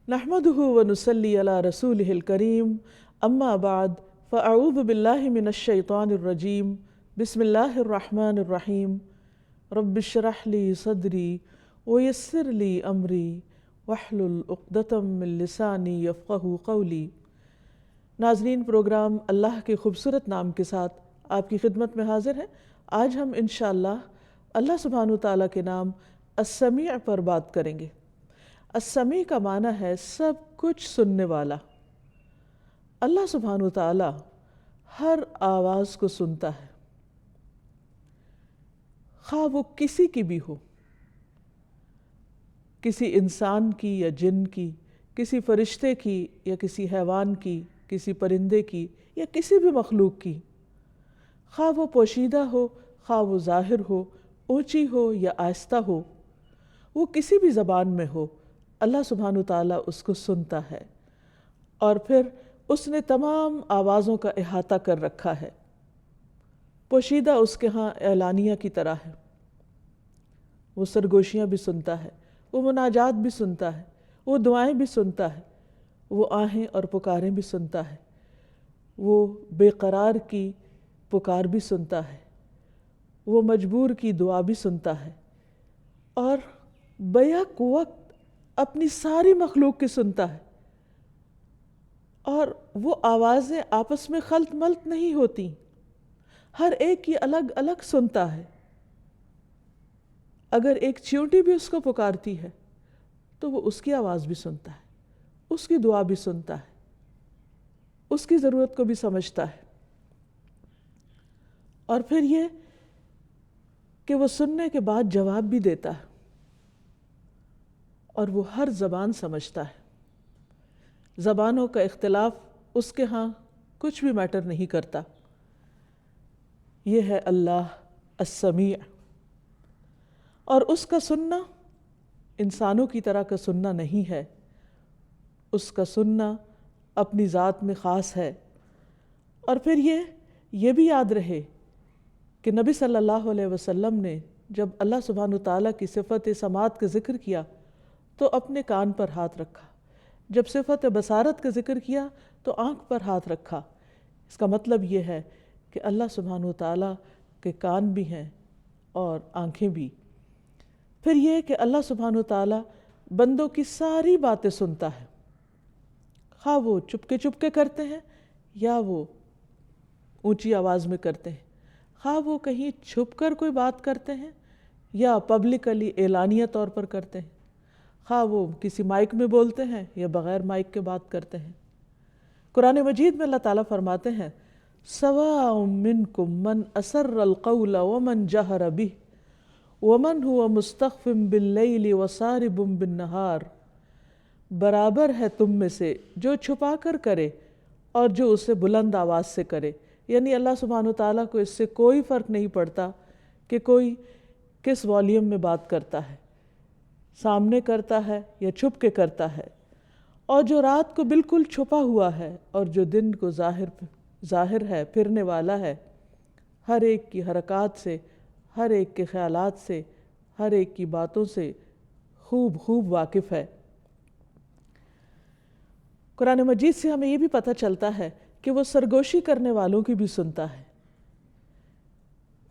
نحمده ونصلي على رسوله الكريم اما بعد فاعوذ بالله من الشيطان الرجيم بسم الله الرحمن الرحيم رب اشرح لي صدري ويسر لي امري واحلل عقدة من لساني يفقهوا قولي۔ ناظرین، پروگرام اللہ کے خوبصورت نام کے ساتھ آپ کی خدمت میں حاضر ہے۔ آج ہم انشاءاللہ اللہ سبحانہ تعالیٰ کے نام السمیع پر بات کریں گے۔ السمیع کا معنی ہے سب کچھ سننے والا۔ اللہ سبحانہ تعالیٰ ہر آواز کو سنتا ہے، خواہ وہ کسی کی بھی ہو، کسی انسان کی یا جن کی، کسی فرشتے کی یا کسی حیوان کی، کسی پرندے کی یا کسی بھی مخلوق کی، خواہ وہ پوشیدہ ہو، خواہ وہ ظاہر ہو، اونچی ہو یا آہستہ ہو، وہ کسی بھی زبان میں ہو، اللہ سبحانہ تعالیٰ اس کو سنتا ہے۔ اور پھر اس نے تمام آوازوں کا احاطہ کر رکھا ہے۔ پوشیدہ اس کے ہاں اعلانیہ کی طرح ہے، وہ سرگوشیاں بھی سنتا ہے، وہ مناجات بھی سنتا ہے، وہ دعائیں بھی سنتا ہے، وہ آہیں اور پکاریں بھی سنتا ہے، وہ بے قرار کی پکار بھی سنتا ہے، وہ مجبور کی دعا بھی سنتا ہے، اور بیک وقت اپنی ساری مخلوق کی سنتا ہے۔ اور وہ آوازیں آپس میں خلط ملط نہیں ہوتی، ہر ایک کی الگ الگ سنتا ہے۔ اگر ایک چیونٹی بھی اس کو پکارتی ہے تو وہ اس کی آواز بھی سنتا ہے، اس کی دعا بھی سنتا ہے، اس کی ضرورت کو بھی سمجھتا ہے۔ اور پھر یہ کہ وہ سننے کے بعد جواب بھی دیتا ہے، اور وہ ہر زبان سمجھتا ہے۔ زبانوں کا اختلاف اس کے ہاں کچھ بھی میٹر نہیں کرتا۔ یہ ہے اللہ السمیع۔ اور اس کا سننا انسانوں کی طرح کا سننا نہیں ہے، اس کا سننا اپنی ذات میں خاص ہے۔ اور پھر یہ بھی یاد رہے کہ نبی صلی اللہ علیہ وسلم نے جب اللہ سبحانہ تعالیٰ کی صفت سماعت کا ذکر کیا تو اپنے کان پر ہاتھ رکھا، جب صفت بصارت کا ذکر کیا تو آنکھ پر ہاتھ رکھا۔ اس کا مطلب یہ ہے کہ اللہ سبحانہ تعالیٰ کے کان بھی ہیں اور آنکھیں بھی۔ پھر یہ کہ اللہ سبحانہ تعالیٰ بندوں کی ساری باتیں سنتا ہے، خواہ وہ چپکے چپکے کرتے ہیں یا وہ اونچی آواز میں کرتے ہیں، خواہ وہ کہیں چھپ کر کوئی بات کرتے ہیں یا پبلکلی اعلانیہ طور پر کرتے ہیں، خواہ وہ کسی مائک میں بولتے ہیں یا بغیر مائک کے بات کرتے ہیں۔ قرآن مجید میں اللہ تعالیٰ فرماتے ہیں سواء منکم من اسر القول ومن جہر بہ ومن هو مستخف باللیل وسارب بالنہار۔ برابر ہے تم میں سے جو چھپا کر کرے اور جو اسے بلند آواز سے کرے، یعنی اللہ سبحانہ تعالیٰ کو اس سے کوئی فرق نہیں پڑتا کہ کوئی کس والیوم میں بات کرتا ہے، سامنے کرتا ہے یا چھپ کے کرتا ہے، اور جو رات کو بالکل چھپا ہوا ہے اور جو دن کو ظاہر ہے، پھرنے والا ہے، ہر ایک کی حرکات سے، ہر ایک کے خیالات سے، ہر ایک کی باتوں سے خوب واقف ہے۔ قرآن مجید سے ہمیں یہ بھی پتہ چلتا ہے کہ وہ سرگوشی کرنے والوں کی بھی سنتا ہے۔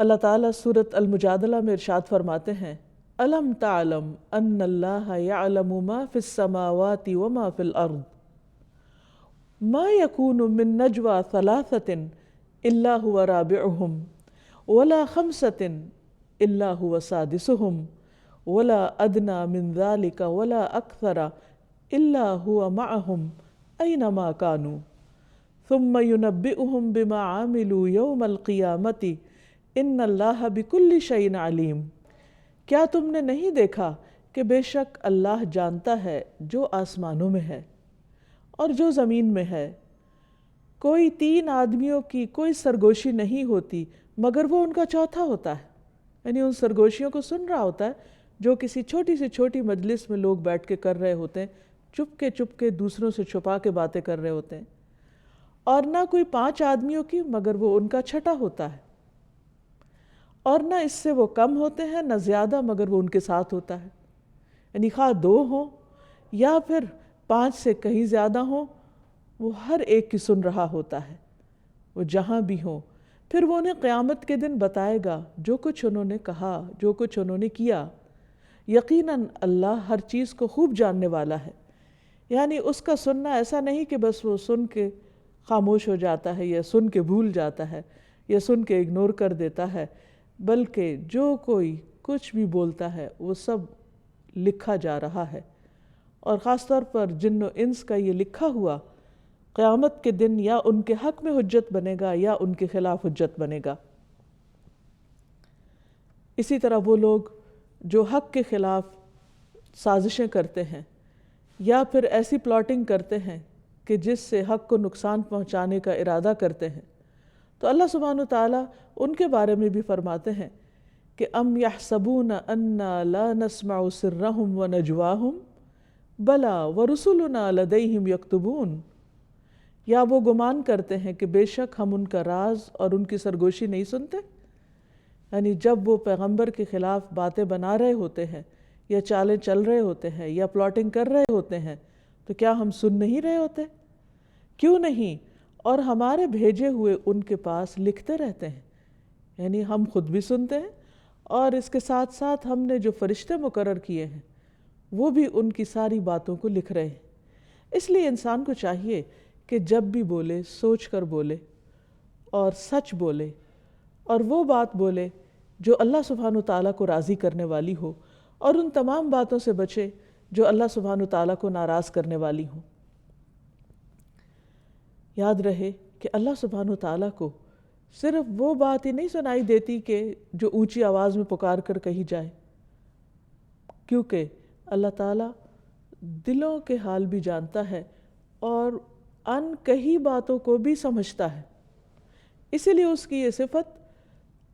اللہ تعالیٰ سورۃ المجادلہ میں ارشاد فرماتے ہیں الم تعلم ان اللہ یعلم ما فی السماوات وما فی الارض ما یکون من نجوى ثلاثۃ الا هو رابعهم ولا خمسۃ الا هو سادسهم ولا ادنى من ذلك ولا اکثر الا هو معهم اینما كانوا ثم ينبئهم بما عملوا یوم القیامۃ ان اللہ بکل شیء علیم۔ کیا تم نے نہیں دیکھا کہ بے شک اللہ جانتا ہے جو آسمانوں میں ہے اور جو زمین میں ہے، کوئی تین آدمیوں کی کوئی سرگوشی نہیں ہوتی مگر وہ ان کا چوتھا ہوتا ہے، یعنی ان سرگوشیوں کو سن رہا ہوتا ہے جو کسی چھوٹی سے چھوٹی مجلس میں لوگ بیٹھ کے کر رہے ہوتے ہیں، چپ کے دوسروں سے چھپا کے باتیں کر رہے ہوتے ہیں، اور نہ کوئی 5 آدمیوں کی مگر وہ ان کا چھٹا ہوتا ہے، اور نہ اس سے وہ کم ہوتے ہیں نہ زیادہ مگر وہ ان کے ساتھ ہوتا ہے، یعنی خواہ 2 ہوں یا پھر 5 سے کہیں زیادہ ہوں، وہ ہر ایک کی سن رہا ہوتا ہے، وہ جہاں بھی ہوں۔ پھر وہ انہیں قیامت کے دن بتائے گا جو کچھ انہوں نے کہا، جو کچھ انہوں نے کیا۔ یقیناً اللہ ہر چیز کو خوب جاننے والا ہے۔ یعنی اس کا سننا ایسا نہیں کہ بس وہ سن کے خاموش ہو جاتا ہے، یا سن کے بھول جاتا ہے، یا سن کے اگنور کر دیتا ہے، بلکہ جو کوئی کچھ بھی بولتا ہے وہ سب لکھا جا رہا ہے۔ اور خاص طور پر جن و انس کا یہ لکھا ہوا قیامت کے دن یا ان کے حق میں حجت بنے گا یا ان کے خلاف حجت بنے گا۔ اسی طرح وہ لوگ جو حق کے خلاف سازشیں کرتے ہیں یا پھر ایسی پلاٹنگ کرتے ہیں کہ جس سے حق کو نقصان پہنچانے کا ارادہ کرتے ہیں، تو اللہ سبحانہ وتعالیٰ ان کے بارے میں بھی فرماتے ہیں کہ ام یحسبون انا لا نسمع سرهم ونجواهم بلا ورسلنا لدیہم یکتبون، یا وہ گمان کرتے ہیں کہ بے شک ہم ان کا راز اور ان کی سرگوشی نہیں سنتے؟ یعنی جب وہ پیغمبر کے خلاف باتیں بنا رہے ہوتے ہیں یا چالیں چل رہے ہوتے ہیں یا پلاٹنگ کر رہے ہوتے ہیں تو کیا ہم سن نہیں رہے ہوتے؟ کیوں نہیں؟ اور ہمارے بھیجے ہوئے ان کے پاس لکھتے رہتے ہیں، یعنی ہم خود بھی سنتے ہیں اور اس کے ساتھ ساتھ ہم نے جو فرشتے مقرر کیے ہیں وہ بھی ان کی ساری باتوں کو لکھ رہے ہیں۔ اس لیے انسان کو چاہیے کہ جب بھی بولے سوچ کر بولے اور سچ بولے، اور وہ بات بولے جو اللہ سبحانہ تعالیٰ کو راضی کرنے والی ہو، اور ان تمام باتوں سے بچے جو اللہ سبحانہ تعالیٰ کو ناراض کرنے والی ہوں۔ یاد رہے کہ اللہ سبحانہ تعالیٰ کو صرف وہ بات ہی نہیں سنائی دیتی کہ جو اونچی آواز میں پکار کر کہی جائے، کیونکہ اللہ تعالیٰ دلوں کے حال بھی جانتا ہے اور ان کہی باتوں کو بھی سمجھتا ہے۔ اسی لیے اس کی یہ صفت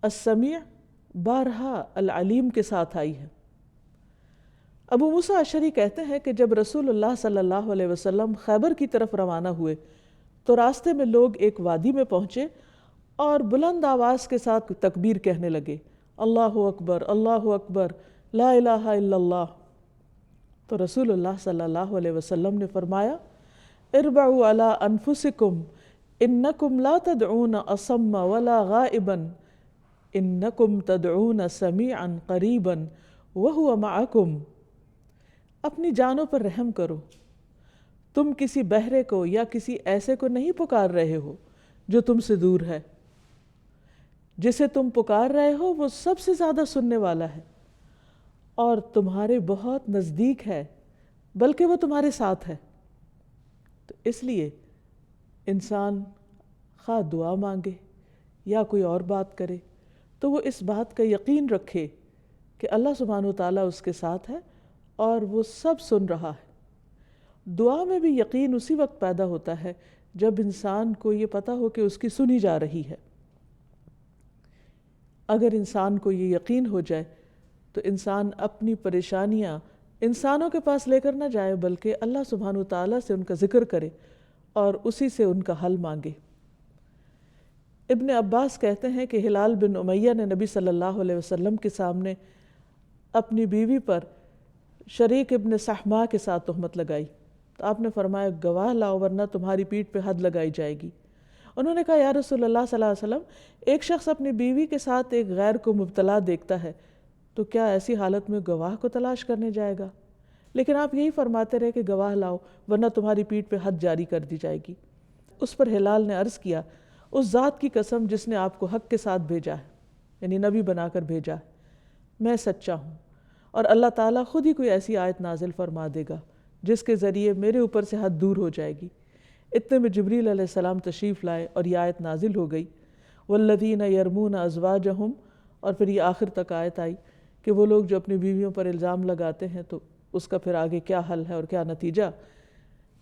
السمیع بارہا العلیم کے ساتھ آئی ہے۔ ابو موسیٰ اشعری کہتے ہیں کہ جب رسول اللہ صلی اللہ علیہ وسلم خیبر کی طرف روانہ ہوئے تو راستے میں لوگ ایک وادی میں پہنچے اور بلند آواز کے ساتھ تکبیر کہنے لگے، اللہ اکبر لا الہ الا اللہ۔ تو رسول اللہ صلی اللہ علیہ وسلم نے فرمایا، اربعوا علی انفسکم انکم لا تدعون اصم ولا غائبا انکم تدعون سمیعا قریبا وہو معکم۔ اپنی جانوں پر رحم کرو، تم کسی بہرے کو یا کسی ایسے کو نہیں پکار رہے ہو جو تم سے دور ہے، جسے تم پکار رہے ہو وہ سب سے زیادہ سننے والا ہے اور تمہارے بہت نزدیک ہے، بلکہ وہ تمہارے ساتھ ہے۔ تو اس لیے انسان خواہ دعا مانگے یا کوئی اور بات کرے تو وہ اس بات کا یقین رکھے کہ اللہ سبحانہ وتعالیٰ اس کے ساتھ ہے اور وہ سب سن رہا ہے۔ دعا میں بھی یقین اسی وقت پیدا ہوتا ہے جب انسان کو یہ پتہ ہو کہ اس کی سنی جا رہی ہے۔ اگر انسان کو یہ یقین ہو جائے تو انسان اپنی پریشانیاں انسانوں کے پاس لے کر نہ جائے، بلکہ اللہ سبحانہ وتعالیٰ سے ان کا ذکر کرے اور اسی سے ان کا حل مانگے۔ ابن عباس کہتے ہیں کہ ہلال بن امیہ نے نبی صلی اللہ علیہ وسلم کے سامنے اپنی بیوی پر شریک ابن صحماء کے ساتھ تہمت لگائی تو آپ نے فرمایا، گواہ لاؤ ورنہ تمہاری پیٹھ پہ حد لگائی جائے گی۔ انہوں نے کہا، یا رسول اللہ صلی اللہ علیہ وسلم، ایک شخص اپنی بیوی کے ساتھ ایک غیر کو مبتلا دیکھتا ہے تو کیا ایسی حالت میں گواہ کو تلاش کرنے جائے گا؟ لیکن آپ یہی فرماتے رہے کہ گواہ لاؤ ورنہ تمہاری پیٹھ پہ حد جاری کر دی جائے گی۔ اس پر ہلال نے عرض کیا، اس ذات کی قسم جس نے آپ کو حق کے ساتھ بھیجا ہے، یعنی نبی بنا کر بھیجا ہے، میں سچا ہوں، اور اللہ تعالیٰ خود ہی کوئی ایسی آیت نازل فرما دے گا جس کے ذریعے میرے اوپر سے حد دور ہو جائے گی۔ اتنے میں جبریل علیہ السلام تشریف لائے اور یہ آیت نازل ہو گئی، والذین یرمون ازواجہم، اور پھر یہ آخر تک آیت آئی کہ وہ لوگ جو اپنی بیویوں پر الزام لگاتے ہیں تو اس کا پھر آگے کیا حل ہے اور کیا نتیجہ۔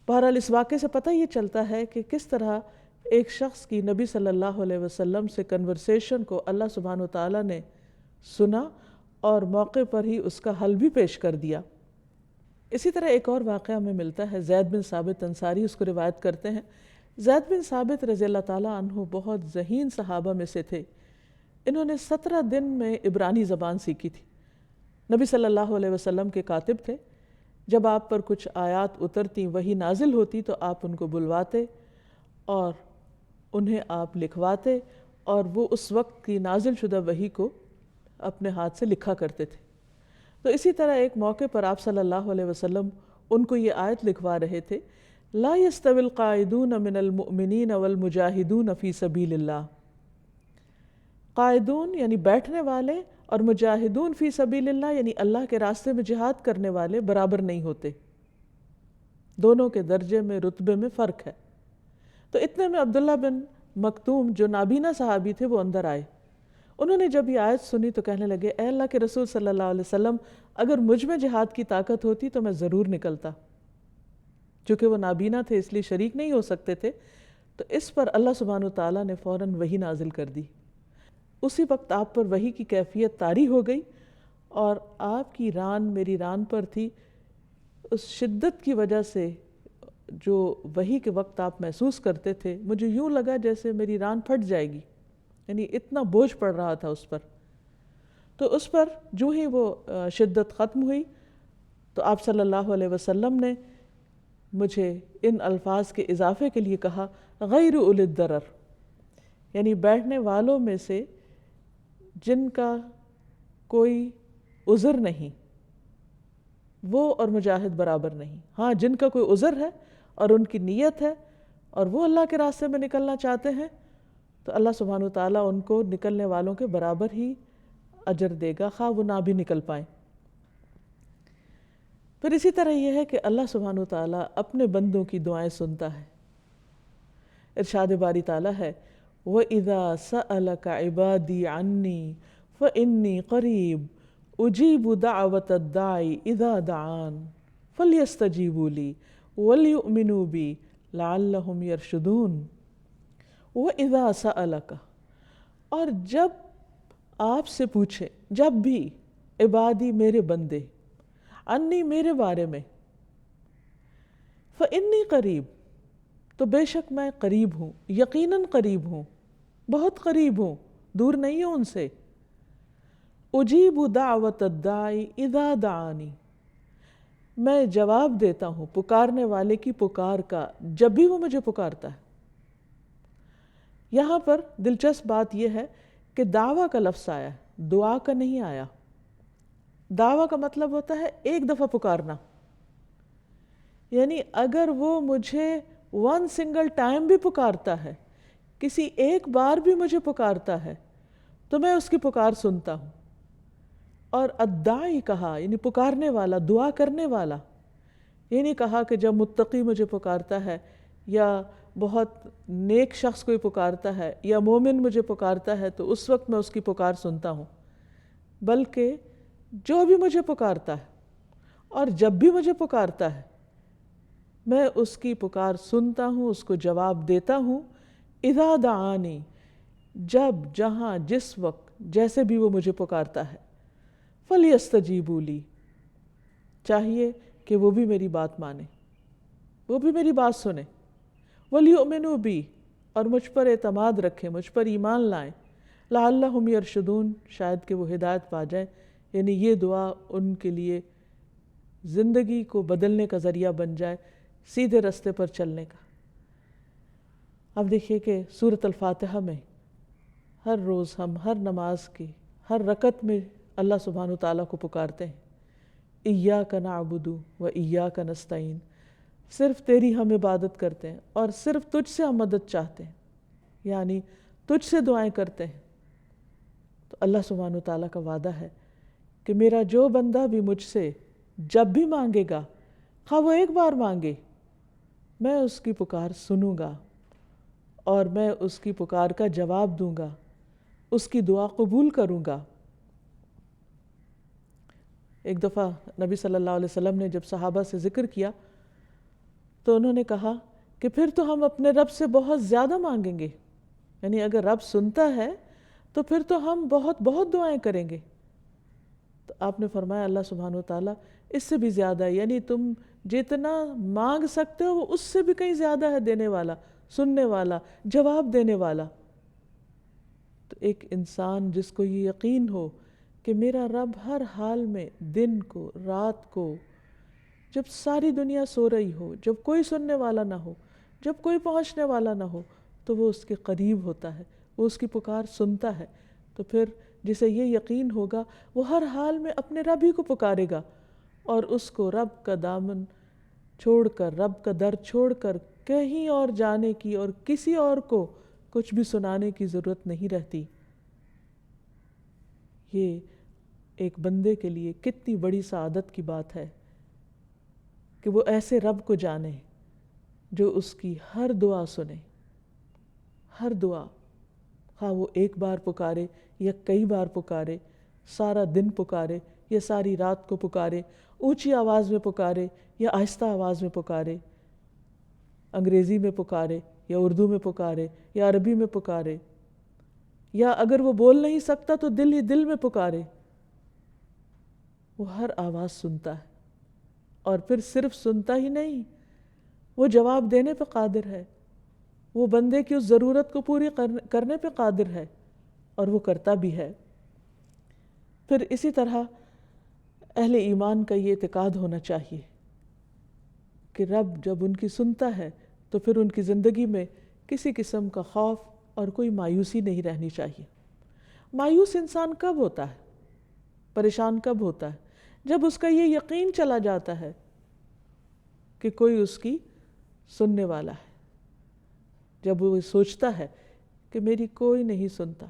بہرحال اس واقعے سے پتہ یہ چلتا ہے کہ کس طرح ایک شخص کی نبی صلی اللہ علیہ وسلم سے کنورسیشن کو اللہ سبحانہ وتعالیٰ نے سنا اور موقع پر ہی اس کا حل بھی پیش کر دیا۔ اسی طرح ایک اور واقعہ ہمیں ملتا ہے، زید بن ثابت انصاری اس کو روایت کرتے ہیں۔ زید بن ثابت رضی اللہ تعالیٰ عنہ بہت ذہین صحابہ میں سے تھے۔ انہوں نے 17 دن میں عبرانی زبان سیکھی تھی۔ نبی صلی اللہ علیہ وسلم کے کاتب تھے، جب آپ پر کچھ آیات اترتی، وحی نازل ہوتی، تو آپ ان کو بلواتے اور انہیں آپ لکھواتے، اور وہ اس وقت کی نازل شدہ وحی کو اپنے ہاتھ سے لکھا کرتے تھے۔ تو اسی طرح ایک موقع پر آپ صلی اللہ علیہ وسلم ان کو یہ آیت لکھوا رہے تھے، لا يستوی القاعدون من المؤمنین والمجاہدون فی سبیل اللہ۔ قائدون یعنی بیٹھنے والے، اور مجاہدون فی سبیل اللہ یعنی اللہ کے راستے میں جہاد کرنے والے برابر نہیں ہوتے، دونوں کے درجے میں، رتبے میں فرق ہے۔ تو اتنے میں عبداللہ بن مکتوم جو نابینا صحابی تھے وہ اندر آئے۔ انہوں نے جب یہ آیت سنی تو کہنے لگے، اے اللہ کے رسول صلی اللہ علیہ وسلم، اگر مجھ میں جہاد کی طاقت ہوتی تو میں ضرور نکلتا۔ چونکہ وہ نابینا تھے اس لیے شریک نہیں ہو سکتے تھے، تو اس پر اللہ سبحانہ وتعالیٰ نے فوراً وحی نازل کر دی۔ اسی وقت آپ پر وحی کی کیفیت طاری ہو گئی، اور آپ کی ران میری ران پر تھی۔ اس شدت کی وجہ سے جو وحی کے وقت آپ محسوس کرتے تھے، مجھے یوں لگا جیسے میری ران پھٹ جائے گی، یعنی اتنا بوجھ پڑ رہا تھا اس پر۔ تو اس پر جو ہی وہ شدت ختم ہوئی تو آپ صلی اللہ علیہ وسلم نے مجھے ان الفاظ کے اضافے کے لیے کہا، غیر اولی الضرر، یعنی بیٹھنے والوں میں سے جن کا کوئی عذر نہیں، وہ اور مجاہد برابر نہیں۔ ہاں، جن کا کوئی عذر ہے اور ان کی نیت ہے اور وہ اللہ کے راستے میں نکلنا چاہتے ہیں، تو اللہ سبحانہ وتعالیٰ ان کو نکلنے والوں کے برابر ہی اجر دے گا، خواہ وہ نہ بھی نکل پائیں۔ پھر اسی طرح یہ ہے کہ اللہ سبحانہ وتعالیٰ اپنے بندوں کی دعائیں سنتا ہے۔ ارشاد باری تعالیٰ ہے، وَإِذَا سَأَلَكَ عِبَادِي عَنِّي فَإِنِّي قَرِيبٌ أُجِيبُ دَعْوَةَ الدَّاعِ إِذَا دَعَانِ فَلْيَسْتَجِيبُوا لِي وَلْيُؤْمِنُوا بِي لَعَلَّهُمْ يَرْشُدُونَ۔ وَإِذَا سَأَلَكَ، اور جب آپ سے پوچھے، جب بھی، عبادی میرے بندے، انی میرے بارے میں، فَإِنِّي قریب، تو بے شک میں قریب ہوں، یقیناً قریب ہوں، بہت قریب ہوں، دور نہیں ہوں ان سے۔ اجیب دعوت الداعی اذا دعانی، میں جواب دیتا ہوں پکارنے والے کی پکار کا جب بھی وہ مجھے پکارتا ہے۔ یہاں پر دلچسپ بات یہ ہے کہ دعویٰ کا لفظ آیا ہے، دعا کا نہیں آیا۔ دعویٰ کا مطلب ہوتا ہے ایک دفعہ پکارنا، یعنی اگر وہ مجھے ون سنگل ٹائم بھی پکارتا ہے، کسی ایک بار بھی مجھے پکارتا ہے، تو میں اس کی پکار سنتا ہوں۔ اور الداعی کہا یعنی پکارنے والا، دعا کرنے والا۔ یہ نہیں کہا کہ جب متقی مجھے پکارتا ہے، یا بہت نیک شخص کوئی پکارتا ہے، یا مومن مجھے پکارتا ہے تو اس وقت میں اس کی پکار سنتا ہوں، بلکہ جو بھی مجھے پکارتا ہے اور جب بھی مجھے پکارتا ہے، میں اس کی پکار سنتا ہوں، اس کو جواب دیتا ہوں۔ اذا دعانی، جب، جہاں، جس وقت، جیسے بھی وہ مجھے پکارتا ہے۔ فَلْيَسْتَجِيبُوا لِي، چاہیے کہ وہ بھی میری بات مانیں، وہ بھی میری بات سنیں۔ وَلْيُؤْمِنُوا بِي، اور مجھ پر اعتماد رکھیں، مجھ پر ایمان لائیں۔ لَعَلَّهُمْ يَرْشُدُونَ، شاید کہ وہ ہدایت پا جائیں۔ یعنی یہ دعا ان کے لیے زندگی کو بدلنے کا ذریعہ بن جائے، سیدھے رستے پر چلنے کا۔ اب دیکھیے کہ سورۃ الفاتحہ میں ہر روز ہم ہر نماز کی ہر رکعت میں اللہ سبحانہ وتعالیٰ کو پکارتے ہیں، ایاک نعبد و ایاک نستعین، صرف تیری ہم عبادت کرتے ہیں اور صرف تجھ سے ہم مدد چاہتے ہیں، یعنی تجھ سے دعائیں کرتے ہیں۔ تو اللہ سبحانہ وتعالیٰ کا وعدہ ہے کہ میرا جو بندہ بھی مجھ سے جب بھی مانگے گا، خواہ وہ ایک بار مانگے، میں اس کی پکار سنوں گا اور میں اس کی پکار کا جواب دوں گا، اس کی دعا قبول کروں گا۔ ایک دفعہ نبی صلی اللہ علیہ وسلم نے جب صحابہ سے ذکر کیا تو انہوں نے کہا کہ پھر تو ہم اپنے رب سے بہت زیادہ مانگیں گے، یعنی اگر رب سنتا ہے تو پھر تو ہم بہت بہت دعائیں کریں گے۔ تو آپ نے فرمایا اللہ سبحانہ وتعالیٰ اس سے بھی زیادہ ہے، یعنی تم جتنا مانگ سکتے ہو وہ اس سے بھی کہیں زیادہ ہے دینے والا، سننے والا، جواب دینے والا۔ تو ایک انسان جس کو یہ یقین ہو کہ میرا رب ہر حال میں، دن کو، رات کو، جب ساری دنیا سو رہی ہو، جب کوئی سننے والا نہ ہو، جب کوئی پہنچنے والا نہ ہو، تو وہ اس کے قریب ہوتا ہے، وہ اس کی پکار سنتا ہے۔ تو پھر جسے یہ یقین ہوگا وہ ہر حال میں اپنے رب ہی کو پکارے گا، اور اس کو رب کا دامن چھوڑ کر، رب کا در چھوڑ کر کہیں اور جانے کی اور کسی اور کو کچھ بھی سنانے کی ضرورت نہیں رہتی۔ یہ ایک بندے کے لیے کتنی بڑی سعادت کی بات ہے کہ وہ ایسے رب کو جانے جو اس کی ہر دعا سنے، ہر دعا، خواہ وہ ایک بار پکارے یا کئی بار پکارے، سارا دن پکارے یا ساری رات کو پکارے، اونچی آواز میں پکارے یا آہستہ آواز میں پکارے، انگریزی میں پکارے یا اردو میں پکارے یا عربی میں پکارے، یا اگر وہ بول نہیں سکتا تو دل ہی دل میں پکارے، وہ ہر آواز سنتا ہے، اور پھر صرف سنتا ہی نہیں، وہ جواب دینے پہ قادر ہے، وہ بندے کی اس ضرورت کو پوری کرنے پہ قادر ہے، اور وہ کرتا بھی ہے۔ پھر اسی طرح اہل ایمان کا یہ اعتقاد ہونا چاہیے کہ رب جب ان کی سنتا ہے تو پھر ان کی زندگی میں کسی قسم کا خوف اور کوئی مایوسی نہیں رہنی چاہیے۔ مایوس انسان کب ہوتا ہے، پریشان کب ہوتا ہے؟ جب اس کا یہ یقین چلا جاتا ہے کہ کوئی اس کی سننے والا ہے، جب وہ سوچتا ہے کہ میری کوئی نہیں سنتا،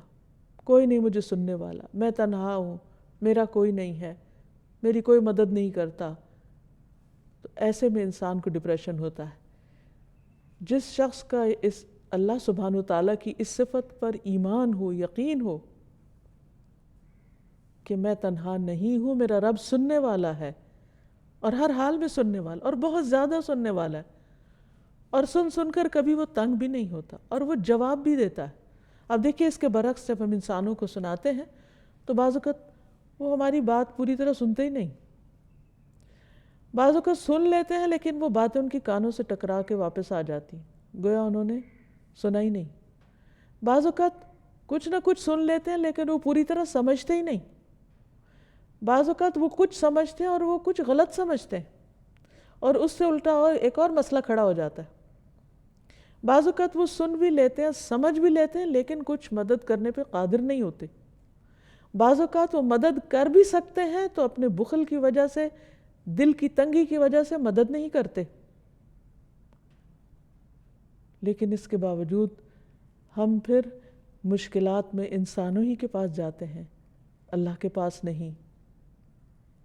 کوئی نہیں مجھے سننے والا، میں تنہا ہوں، میرا کوئی نہیں ہے، میری کوئی مدد نہیں کرتا، تو ایسے میں انسان کو ڈپریشن ہوتا ہے۔ جس شخص کا اس اللہ سبحانہ وتعالیٰ کی اس صفت پر ایمان ہو، یقین ہو کہ میں تنہا نہیں ہوں، میرا رب سننے والا ہے، اور ہر حال میں سننے والا، اور بہت زیادہ سننے والا ہے، اور سن کر کبھی وہ تنگ بھی نہیں ہوتا، اور وہ جواب بھی دیتا ہے۔ اب دیکھیے اس کے برعکس جب ہم انسانوں کو سناتے ہیں تو بعض اوقات وہ ہماری بات پوری طرح سنتے ہی نہیں، بعض اوقات سن لیتے ہیں لیکن وہ باتیں ان کی کانوں سے ٹکرا کے واپس آ جاتی ہیں، گویا انہوں نے سنا ہی نہیں۔ بعض اوقات کچھ نہ کچھ سن لیتے ہیں لیکن وہ پوری طرح سمجھتے ہی نہیں، بعض اوقات وہ کچھ سمجھتے ہیں اور وہ کچھ غلط سمجھتے ہیں، اور اس سے الٹا اور ایک اور مسئلہ کھڑا ہو جاتا ہے۔ بعض اوقات وہ سن بھی لیتے ہیں، سمجھ بھی لیتے ہیں، لیکن کچھ مدد کرنے پہ قادر نہیں ہوتے۔ بعض اوقات وہ مدد کر بھی سکتے ہیں تو اپنے بخل کی وجہ سے، دل کی تنگی کی وجہ سے مدد نہیں کرتے۔ لیکن اس کے باوجود ہم پھر مشکلات میں انسانوں ہی کے پاس جاتے ہیں، اللہ کے پاس نہیں۔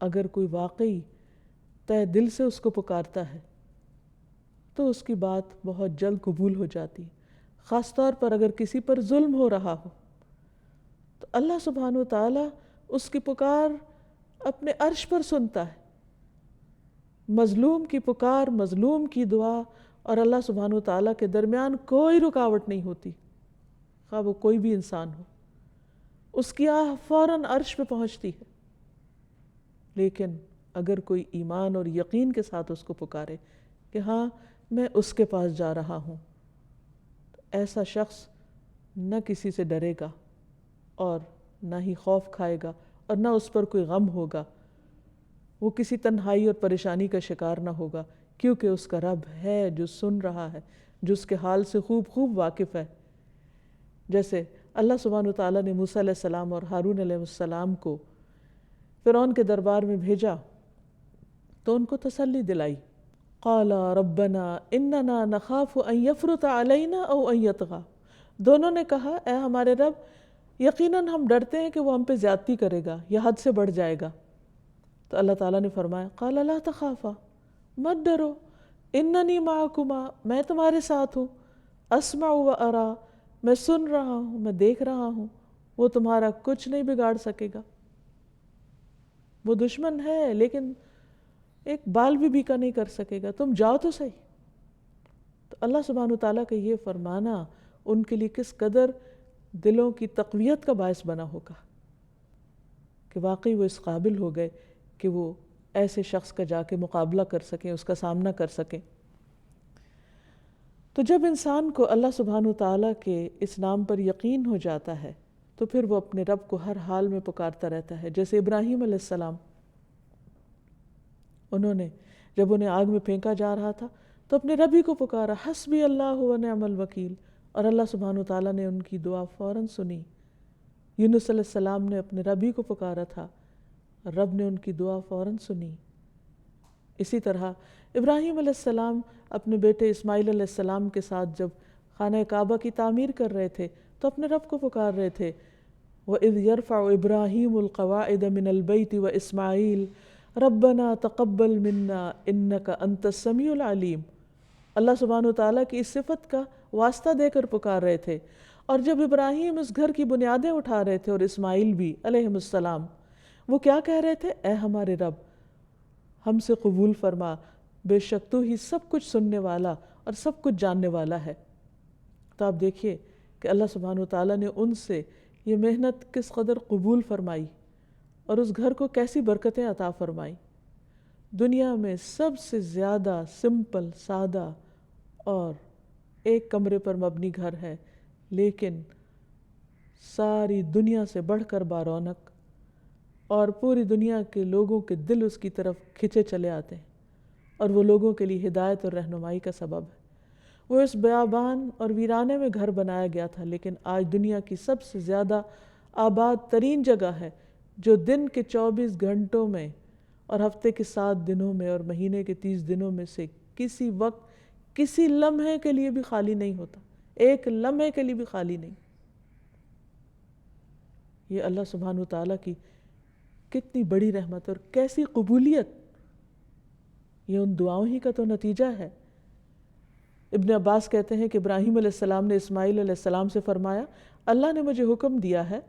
اگر کوئی واقعی تہ دل سے اس کو پکارتا ہے تو اس کی بات بہت جلد قبول ہو جاتی ہے، خاص طور پر اگر کسی پر ظلم ہو رہا ہو تو اللہ سبحانہ وتعالیٰ اس کی پکار اپنے عرش پر سنتا ہے۔ مظلوم کی پکار، مظلوم کی دعا اور اللہ سبحانہ وتعالیٰ کے درمیان کوئی رکاوٹ نہیں ہوتی، خواہ وہ کوئی بھی انسان ہو، اس کی آہ فوراً عرش پہ پہنچتی ہے۔ لیکن اگر کوئی ایمان اور یقین کے ساتھ اس کو پکارے کہ ہاں میں اس کے پاس جا رہا ہوں، تو ایسا شخص نہ کسی سے ڈرے گا اور نہ ہی خوف کھائے گا اور نہ اس پر کوئی غم ہوگا، وہ کسی تنہائی اور پریشانی کا شکار نہ ہوگا، کیونکہ اس کا رب ہے جو سن رہا ہے، جو اس کے حال سے خوب واقف ہے۔ جیسے اللہ سبحانہ وتعالیٰ نے موسیٰ علیہ السلام اور ہارون علیہ السلام کو فرعون کے دربار میں بھیجا تو ان کو تسلی دلائی، قالا ربنا اننا نخاف ان یفرط علینا او ان یطغی، دونوں نے کہا اے ہمارے رب یقیناً ہم ڈرتے ہیں کہ وہ ہم پہ زیادتی کرے گا یا حد سے بڑھ جائے گا۔ تو اللہ تعالیٰ نے فرمایا قالا لا تخافا، مت ڈرو، اننی معکما، میں تمہارے ساتھ ہوں، اسمع و ارا، میں سن رہا ہوں، میں دیکھ رہا ہوں، وہ تمہارا کچھ نہیں بگاڑ سکے گا۔ وہ دشمن ہے لیکن ایک بال بھی بیکا نہیں کر سکے گا، تم جاؤ تو صحیح۔ تو اللہ سبحانہ وتعالیٰ کا یہ فرمانا ان کے لیے کس قدر دلوں کی تقویت کا باعث بنا ہوگا کہ واقعی وہ اس قابل ہو گئے کہ وہ ایسے شخص کا جا کے مقابلہ کر سکیں، اس کا سامنا کر سکیں۔ تو جب انسان کو اللہ سبحانہ وتعالیٰ کے اس نام پر یقین ہو جاتا ہے تو پھر وہ اپنے رب کو ہر حال میں پکارتا رہتا ہے۔ جیسے ابراہیم علیہ السلام، انہوں نے جب انہیں آگ میں پھینکا جا رہا تھا تو اپنے رب ہی کو پکارا، حسبی اللہ و نعم الوکیل، اور اللہ سبحانہ وتعالیٰ نے ان کی دعا فوراً سنی۔ یونس علیہ السلام نے اپنے رب ہی کو پکارا تھا، رب نے ان کی دعا فوراً سنی۔ اسی طرح ابراہیم علیہ السلام اپنے بیٹے اسماعیل علیہ السلام کے ساتھ جب خانہ کعبہ کی تعمیر کر رہے تھے تو اپنے رب کو پکار رہے تھے، وَإِذْ يَرْفَعُ إِبْرَاهِيمُ الْقَوَاعِدَ مِنَ الْبَيْتِ وَإِسْمَاعِيلُ رَبَّنَا تَقَبَّلْ مِنَّا إِنَّكَ أَنْتَ السَّمِيعُ الْعَلِيمُ۔ اللہ سبحانہ وتعالیٰ کی اس صفت کا واسطہ دے کر پکار رہے تھے۔ اور جب ابراہیم اس گھر کی بنیادیں اٹھا رہے تھے اور اسماعیل بھی علیہ السلام، وہ کیا کہہ رہے تھے؟ اے ہمارے رب، ہم سے قبول فرما، بے شک تو ہی سب کچھ سننے والا اور سب کچھ جاننے والا ہے۔ تو آپ دیکھیے کہ اللہ سبحانہ وتعالیٰ نے ان سے یہ محنت کس قدر قبول فرمائی اور اس گھر کو کیسی برکتیں عطا فرمائی۔ دنیا میں سب سے زیادہ سمپل، سادہ اور ایک کمرے پر مبنی گھر ہے، لیکن ساری دنیا سے بڑھ کر بارونق، اور پوری دنیا کے لوگوں کے دل اس کی طرف کھنچے چلے آتے ہیں، اور وہ لوگوں کے لیے ہدایت اور رہنمائی کا سبب ہے۔ وہ اس بیابان اور ویرانے میں گھر بنایا گیا تھا، لیکن آج دنیا کی سب سے زیادہ آباد ترین جگہ ہے، جو دن کے 24 گھنٹوں میں اور ہفتے کے 7 دنوں میں اور مہینے کے 30 دنوں میں سے کسی وقت کسی لمحے کے لیے بھی خالی نہیں ہوتا، ایک لمحے کے لیے بھی خالی نہیں۔ یہ اللہ سبحانہ وتعالیٰ کی کتنی بڑی رحمت اور کیسی قبولیت، یہ ان دعاؤں ہی کا تو نتیجہ ہے۔ ابن عباس کہتے ہیں کہ ابراہیم علیہ السلام نے اسماعیل علیہ السلام سے فرمایا، اللہ نے مجھے حکم دیا ہے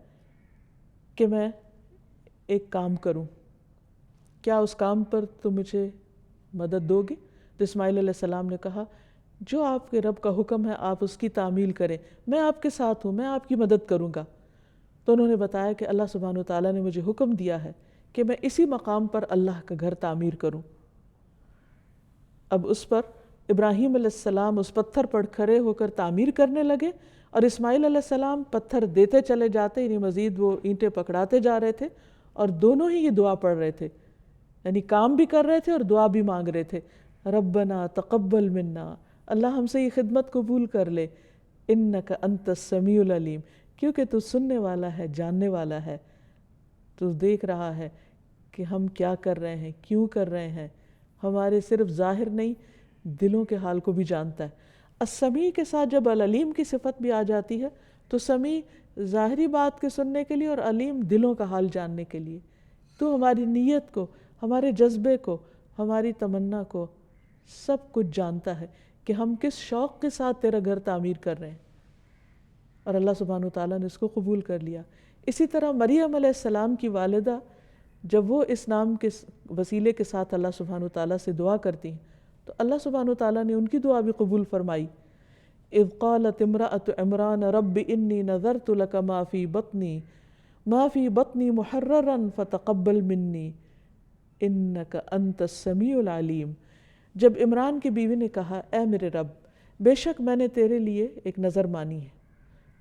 کہ میں ایک کام کروں، کیا اس کام پر تم مجھے مدد دو گے؟ تو اسماعیل علیہ السلام نے کہا، جو آپ کے رب کا حکم ہے آپ اس کی تعمیل کریں، میں آپ کے ساتھ ہوں، میں آپ کی مدد کروں گا۔ تو انہوں نے بتایا کہ اللہ سبحانہ وتعالیٰ نے مجھے حکم دیا ہے کہ میں اسی مقام پر اللہ کا گھر تعمیر کروں۔ اب اس پر ابراہیم علیہ السلام اس پتھر پر کھڑے ہو کر تعمیر کرنے لگے، اور اسماعیل علیہ السلام پتھر دیتے چلے جاتے، یعنی مزید وہ اینٹیں پکڑاتے جا رہے تھے، اور دونوں ہی یہ دعا پڑھ رہے تھے، یعنی کام بھی کر رہے تھے اور دعا بھی مانگ رہے تھے، ربنا تقبل منا، اللہ ہم سے یہ خدمت قبول کر لے، انک انت السمیع العلیم، کیونکہ تو سننے والا ہے، جاننے والا ہے، تو دیکھ رہا ہے کہ ہم کیا کر رہے ہیں، کیوں کر رہے ہیں، ہمارے صرف ظاہر نہیں دلوں کے حال کو بھی جانتا ہے۔ السمیع کے ساتھ جب العلیم کی صفت بھی آ جاتی ہے تو سمیع ظاہری بات کے سننے کے لیے اور علیم دلوں کا حال جاننے کے لیے، تو ہماری نیت کو، ہمارے جذبے کو، ہماری تمنا کو سب کچھ جانتا ہے کہ ہم کس شوق کے ساتھ تیرا گھر تعمیر کر رہے ہیں، اور اللہ سبحانہ وتعالیٰ نے اس کو قبول کر لیا۔ اسی طرح مریم علیہ السلام کی والدہ جب وہ اس نام کے وسیلے کے ساتھ اللہ سبحانہ وتعالیٰ سے دعا کرتی ہیں تو اللہ سبحانہ وتعالیٰ نے ان کی دعا بھی قبول فرمائی۔ اذ قالت امرأة عمران رب انی نذرت لک ما فی بطنی محررا فتقبل منی انک انت السمیع العلیم۔ جب عمران کی بیوی نے کہا، اے میرے رب، بے شک میں نے تیرے لیے ایک نظر مانی ہے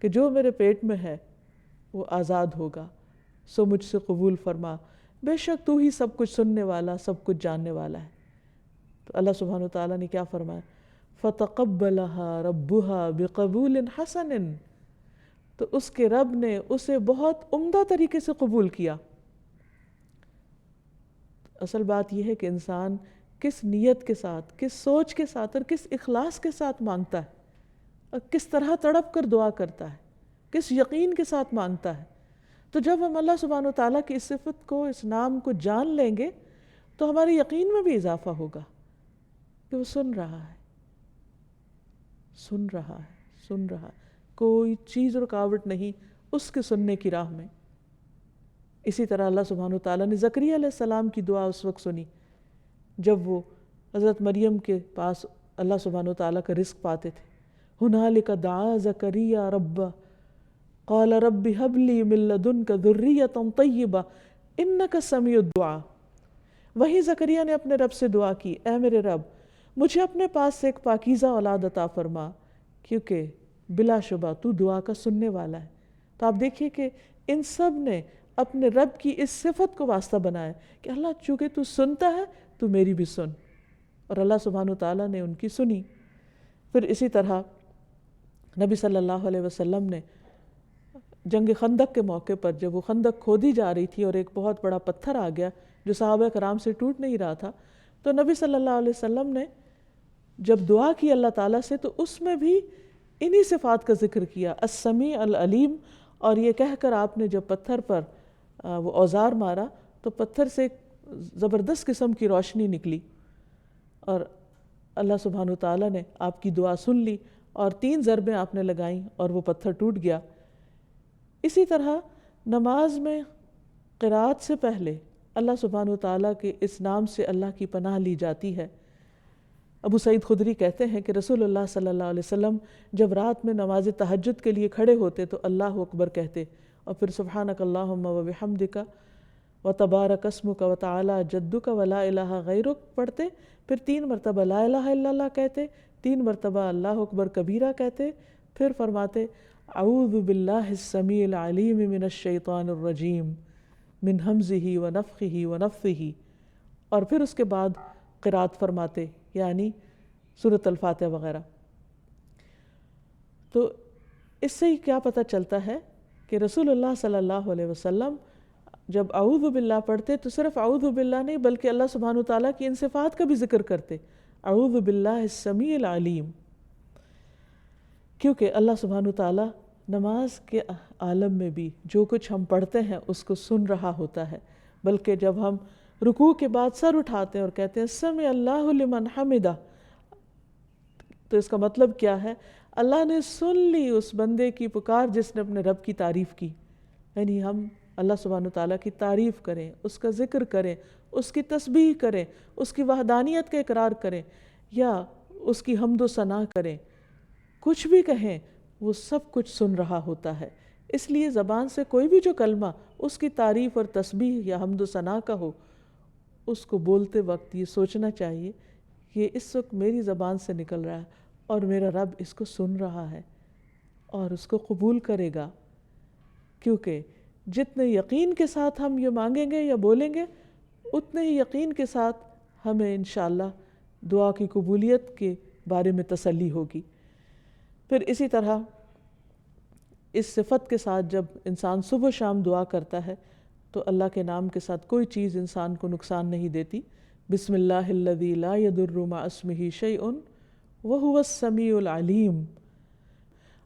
کہ جو میرے پیٹ میں ہے وہ آزاد ہوگا، سو مجھ سے قبول فرما، بے شک تو ہی سب کچھ سننے والا، سب کچھ جاننے والا ہے۔ تو اللہ سبحانہ وتعالیٰ نے کیا فرمایا؟ فَتَقَبَّلَهَا رَبُّهَا بِقَبُولٍ حَسَنٍ، تو اس کے رب نے اسے بہت عمدہ طریقے سے قبول کیا۔ اصل بات یہ ہے کہ انسان کس نیت کے ساتھ، کس سوچ کے ساتھ اور کس اخلاص کے ساتھ مانگتا ہے، اور کس طرح تڑپ کر دعا کرتا ہے، کس یقین کے ساتھ مانگتا ہے۔ تو جب ہم اللہ سبحانہ وتعالیٰ کی اس صفت کو، اس نام کو جان لیں گے تو ہمارے یقین میں بھی اضافہ ہوگا کہ وہ سن رہا ہے، سن رہا ہے، سن رہا ہے، کوئی چیز رکاوٹ نہیں اس کے سننے کی راہ میں۔ اسی طرح اللہ سبحانہ وتعالیٰ نے زکریا علیہ السلام کی دعا اس وقت سنی جب وہ حضرت مریم کے پاس اللہ سبحانہ وتعالیٰ کا رزق پاتے تھے۔ ہنالک دعا زکریا ربہ قال رب هب لي من لدنك ذرية طيبة انك سمیع الدعاء۔ وہی زکریا نے اپنے رب سے دعا کی، اے میرے رب مجھے اپنے پاس سے ایک پاکیزہ اولاد عطا فرما، کیونکہ بلا شبہ تو دعا کا سننے والا ہے۔ تو آپ دیکھیے کہ ان سب نے اپنے رب کی اس صفت کو واسطہ بنایا کہ اللہ چونکہ تو سنتا ہے تو میری بھی سن، اور اللہ سبحانہ تعالیٰ نے ان کی سنی۔ پھر اسی طرح نبی صلی اللہ علیہ وسلم نے جنگ خندق کے موقع پر جب وہ خندق کھودی جا رہی تھی اور ایک بہت بڑا پتھر آ گیا جو صحابہ کرام سے ٹوٹ نہیں رہا تھا، تو نبی صلی اللہ علیہ وسلم نے جب دعا کی اللہ تعالیٰ سے تو اس میں بھی انہی صفات کا ذکر کیا، السمیع العلیم، اور یہ کہہ کر آپ نے جب پتھر پر وہ اوزار مارا تو پتھر سے ایک زبردست قسم کی روشنی نکلی اور اللہ سبحانہ تعالیٰ نے آپ کی دعا سن لی اور 3 ضربیں آپ نے لگائیں اور وہ پتھر ٹوٹ گیا۔ اسی طرح نماز میں قرات سے پہلے اللہ سبحانہ تعالیٰ کے اس نام سے اللہ کی پناہ لی جاتی ہے۔ ابو سعید خدری کہتے ہیں کہ رسول اللہ صلی اللہ علیہ وسلم جب رات میں نماز تہجد کے لیے کھڑے ہوتے تو اللہ اکبر کہتے اور پھر سبحانک اللہم و بحمدک و تبارک اسمک و تعالی جدک و لا الہ غیرک پڑھتے، پھر 3 مرتبہ لا الہ الا اللہ کہتے، 3 مرتبہ اللہ اکبر کبیرہ کہتے، پھر فرماتے اعوذ باللہ السمیع العلیم من الشیطان الرجیم من ہمزہ و نفخہ و نفثہ، اور پھر اس کے بعد قرات فرماتے یعنی سورۃ الفاتحہ وغیرہ۔ تو اس سے ہی کیا پتہ چلتا ہے کہ رسول اللہ صلی اللہ علیہ وسلم جب اعوذ باللہ پڑھتے تو صرف اعوذ باللہ نہیں بلکہ اللہ سبحانہ تعالیٰ کی ان صفات کا بھی ذکر کرتے، اعوذ باللہ السمیع العلیم، کیونکہ اللہ سبحانہ تعالیٰ نماز کے عالم میں بھی جو کچھ ہم پڑھتے ہیں اس کو سن رہا ہوتا ہے، بلکہ جب ہم رکوع کے بعد سر اٹھاتے ہیں اور کہتے ہیں سمع اللہ لمن حمدہ، تو اس کا مطلب کیا ہے؟ اللہ نے سن لی اس بندے کی پکار جس نے اپنے رب کی تعریف کی، یعنی ہم اللہ سبحانہ تعالیٰ کی تعریف کریں، اس کا ذکر کریں، اس کی تسبیح کریں، اس کی وحدانیت کا اقرار کریں یا اس کی حمد و ثنا کریں، کچھ بھی کہیں وہ سب کچھ سن رہا ہوتا ہے۔ اس لیے زبان سے کوئی بھی جو کلمہ اس کی تعریف اور تسبیح یا حمد و ثنا کا ہو، اس کو بولتے وقت یہ سوچنا چاہیے کہ اس وقت میری زبان سے نکل رہا ہے اور میرا رب اس کو سن رہا ہے اور اس کو قبول کرے گا، کیونکہ جتنے یقین کے ساتھ ہم یہ مانگیں گے یا بولیں گے اتنے ہی یقین کے ساتھ ہمیں انشاءاللہ دعا کی قبولیت کے بارے میں تسلی ہوگی۔ پھر اسی طرح اس صفت کے ساتھ جب انسان صبح و شام دعا کرتا ہے تو اللہ کے نام کے ساتھ کوئی چیز انسان کو نقصان نہیں دیتی۔ بسم اللہ الذی لا یضر مع اسمہ شیء وہو السمیع العلیم،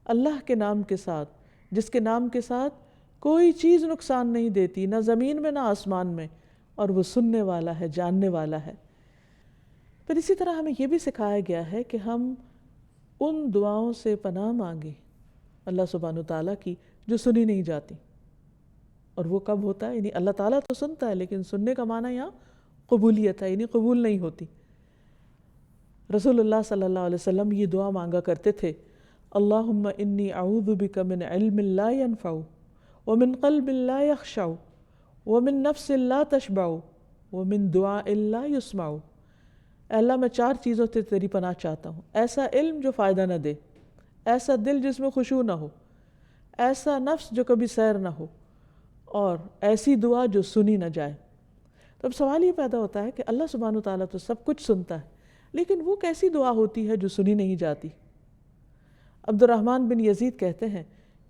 اللہ کے نام کے ساتھ جس کے نام کے ساتھ کوئی چیز نقصان نہیں دیتی، نہ زمین میں نہ آسمان میں، اور وہ سننے والا ہے، جاننے والا ہے۔ پھر اسی طرح ہمیں یہ بھی سکھایا گیا ہے کہ ہم ان دعاؤں سے پناہ مانگیں اللہ سبحانہ تعالیٰ کی جو سنی نہیں جاتی، اور وہ کب ہوتا ہے؟ یعنی اللہ تعالیٰ تو سنتا ہے لیکن سننے کا معنی یہاں قبولیت ہے، یعنی قبول نہیں ہوتی۔ رسول اللہ صلی اللہ علیہ وسلم یہ دعا مانگا کرتے تھے، اللہم انی اعوذ بک من علم لا ینفع ومن قلب لا یخشع ومن نفس لا تشبع ومن دعاء لا یسمع۔ اے اللہ میں 4 چیزوں سے تیری پناہ چاہتا ہوں، ایسا علم جو فائدہ نہ دے، ایسا دل جس میں خشوع نہ ہو، ایسا نفس جو کبھی سیر نہ ہو، اور ایسی دعا جو سنی نہ جائے۔ تو اب سوال یہ پیدا ہوتا ہے کہ اللہ سبحانہ تعالیٰ تو سب کچھ سنتا ہے لیکن وہ کیسی دعا ہوتی ہے جو سنی نہیں جاتی؟ عبد الرحمن بن یزید کہتے ہیں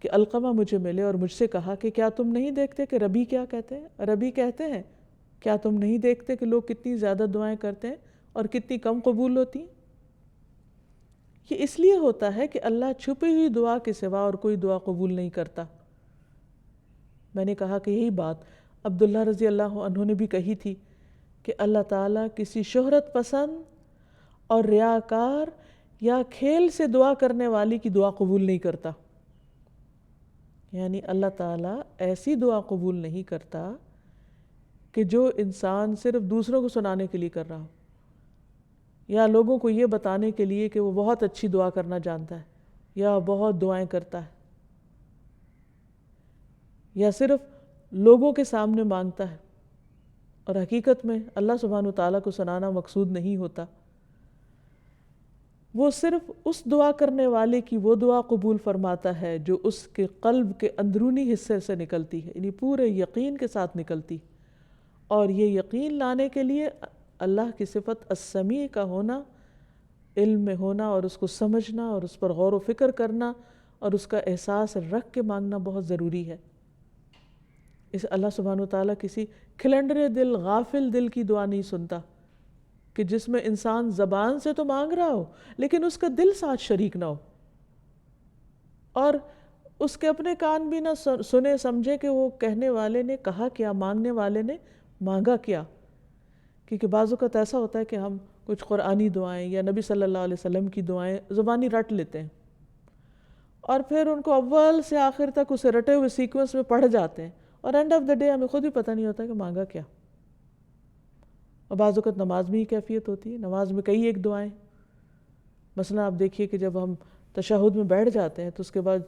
کہ علقمہ مجھے ملے اور مجھ سے کہا کہ کیا تم نہیں دیکھتے کہ ربی کیا کہتے ہیں؟ ربی کہتے ہیں کیا تم نہیں دیکھتے کہ لوگ کتنی زیادہ دعائیں کرتے ہیں اور کتنی کم قبول ہوتی ہیں؟ یہ اس لیے ہوتا ہے کہ اللہ چھپی ہوئی دعا کے سوا اور کوئی دعا قبول نہیں کرتا۔ میں نے کہا کہ یہی بات عبداللہ رضی اللہ عنہ نے بھی کہی تھی کہ اللہ تعالیٰ کسی شہرت پسند اور ریاکار یا کھیل سے دعا کرنے والی کی دعا قبول نہیں کرتا۔ یعنی اللہ تعالیٰ ایسی دعا قبول نہیں کرتا کہ جو انسان صرف دوسروں کو سنانے کے لیے کر رہا ہو، یا لوگوں کو یہ بتانے کے لیے کہ وہ بہت اچھی دعا کرنا جانتا ہے یا بہت دعائیں کرتا ہے، یا صرف لوگوں کے سامنے مانگتا ہے، اور حقیقت میں اللہ سبحانہ تعالیٰ کو سنانا مقصود نہیں ہوتا۔ وہ صرف اس دعا کرنے والے کی وہ دعا قبول فرماتا ہے جو اس کے قلب کے اندرونی حصے سے نکلتی ہے، یعنی پورے یقین کے ساتھ نکلتی، اور یہ یقین لانے کے لیے اللہ کی صفت السمیع کا ہونا، علم میں ہونا اور اس کو سمجھنا اور اس پر غور و فکر کرنا اور اس کا احساس رکھ کے مانگنا بہت ضروری ہے۔ اس اللہ سبحانہ وتعالیٰ کسی کھلنڈرے دل، غافل دل کی دعا نہیں سنتا کہ جس میں انسان زبان سے تو مانگ رہا ہو لیکن اس کا دل ساتھ شریک نہ ہو، اور اس کے اپنے کان بھی نہ سنے سمجھے کہ وہ کہنے والے نے کہا کیا، مانگنے والے نے مانگا کیا۔ کیونکہ بعض اوقات ایسا ہوتا ہے کہ ہم کچھ قرآنی دعائیں یا نبی صلی اللہ علیہ وسلم کی دعائیں زبانی رٹ لیتے ہیں اور پھر ان کو اول سے آخر تک اسے رٹے ہوئے سیکوینس میں پڑھ جاتے ہیں، اور اینڈ آف دا ڈے ہمیں خود ہی پتہ نہیں ہوتا کہ مانگا کیا۔ اور بعض اوقات نماز میں ہی کیفیت ہوتی ہے، نماز میں کئی ایک دعائیں، مثلا آپ دیکھیے کہ جب ہم تشہد میں بیٹھ جاتے ہیں تو اس کے بعد